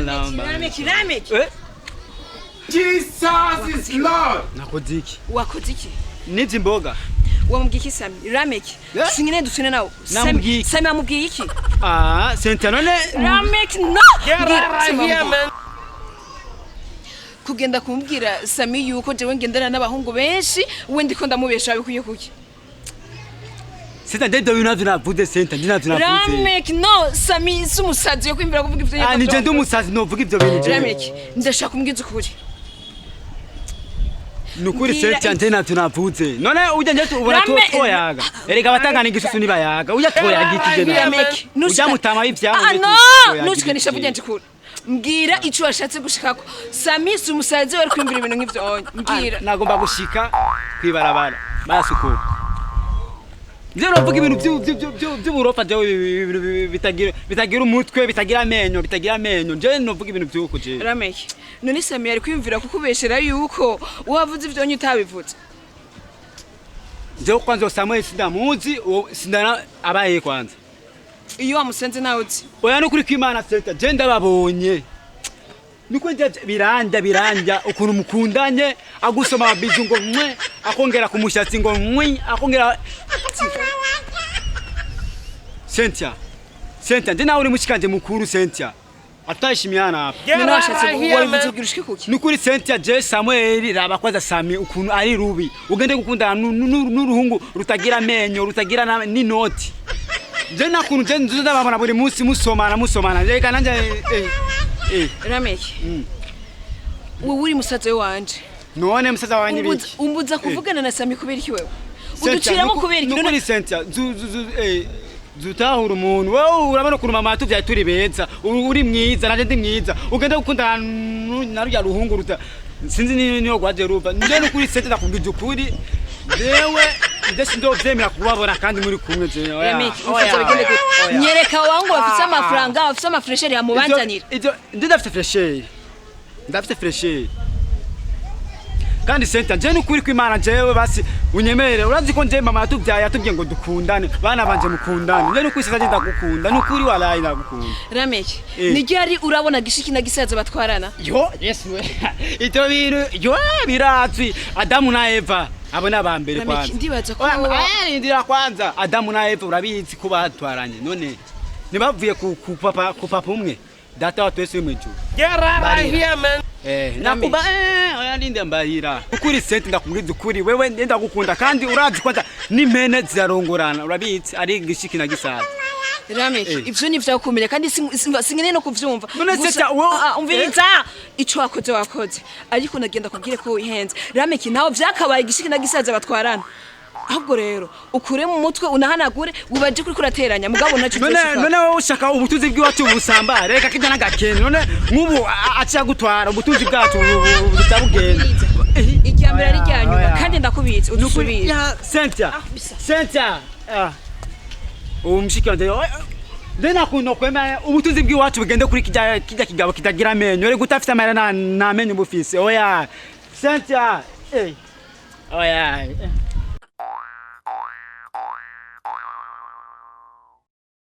Rameki. Jesus is Lord. Nakodiki. Wakodiki. Nizi mboga. Wamubwiye Sami. Rameki. Singine dusune nawe. Sami amubwiye iki? Senta none. Rameki no. Here man. Kugenda kumbwira Sami yuko jewe ngendana n'abahungu benshi we ndiko ndamubesha bikuye kuki. Senta ndendo binavyo navuze senta ndinavyo navuze. Rameki no Sami sumusazi yo kwimbira kuvuga ivyo yako. Nije ndumusazi no vuga ivyo bintu je. Rameki ndashaka kumbwiza ukuri. Nukuri senta ndinavyo navuze. None uje nje ubona twoyaga. Erega batangana igisusu nibayaga. Uje twoyaga ikije Rameki. Ujya mutama ivyamo. No nushikanisha vuga nje kuri. Mbwira ico washatse gushikako. Sami sumusazi wari kwimbira ibintu nk'ivyo mbwira. Nagomba gushika kwibarabara. Basukura. Nzero bavuga ibintu by'uburofa bitagira umutwe bitagira amenyo nje novuga ibintu byuko je. Rameki none Sami yari kwimvira kukubeshera yuko wavuze ivyo utabivuze. Nje kwanza Samuel sindamuzi sindana abaye kwanza. Iyo wamusenze nawe uzi. Oya no kuri kwimana seta je ndababonye. Niko nje biranja ukuntu mukundanye agusoma abizu ngo mwe akongera kumushatsi ngo mwe akongera Sentia ndina uri mushikanje mukuru Sentia atashimyana hapa none washatse wabivuze ubwirishike kuki nukuri Sentia je Samuel raba kwaza Sami ukuntu ari rubi ugende gukundana n'uruhungu rutagira amenyo rutagira n'inoti je nakuntu je ndababona buri munsi musomana reka nanje Rameki wewe uri musaza wanje none musaza wanje biki umbuza kuvugana na Sami kubera iki wewe uduciramo kubera iki none Sentia zutahura umuntu wewe urabona kuntu mama tuvyaye turi beza uri mwiza nanje ndi mwiza ugenda gukundana na rya ruhungu ruta sinzi niyo gwaje ruva nje no kuri Sentia ndakubwije ukuri dewe ndetse ndovyemera kubabona kandi muri kumwe je oya nyereka wangu bafite amafaranga bafite amafresher ya mubanzanira izo ndafite fresher kandi Sentia je nukuri kwimana jewe basi unyemerere urazi ko nje mama yatubye ngo dukundane bana banje mukundane nje nukuri sasa ndagukunda nukuri walayi ndagukunda Rameki nigari urabona gishiki na gisaza batwarana yo yes we ito bintu yo biratwi Adamu na Eva abona abambere kwanza ndibaza ko ndira kwanza Adamu na Eva urabizi ko batwaranye none nibavuye ku papa umwe data wa twese mu ijuru Here man. Nakuba oya ndinde mbarira ukuri Sentia ndakubwiza ukuri wewe ndenda gukunda kandi urazi kwanza n'impene zirarongorana urabizi ari gishiki na gisaza Rameki ivyo ni vyakumenya kandi singene no kuvyumva none Sentia umviriza ico wakoze ariko nagenda kubwire ko wihenze Rameki nawo vyakabaye gishiki na gisaza batwarana ahubwo rero ukure mu mutwe unahanagure wibaje kuri kurateranya mugabo naco none wowe ushaka ubutuzi bw'iwacu busamba reka kijya nagakene none nk'ubu aciya gutwara ubutuzi bwacu butabugenda icyambere ari ryanyuma kandi ndakubitse udusubire Sentia umshikande Dena kuno kwema ubutuzi bw'iwacu bugende kuri kijya kigabo kitagira amenyo reka utafite amara na amenyo bufise oya Sentia oya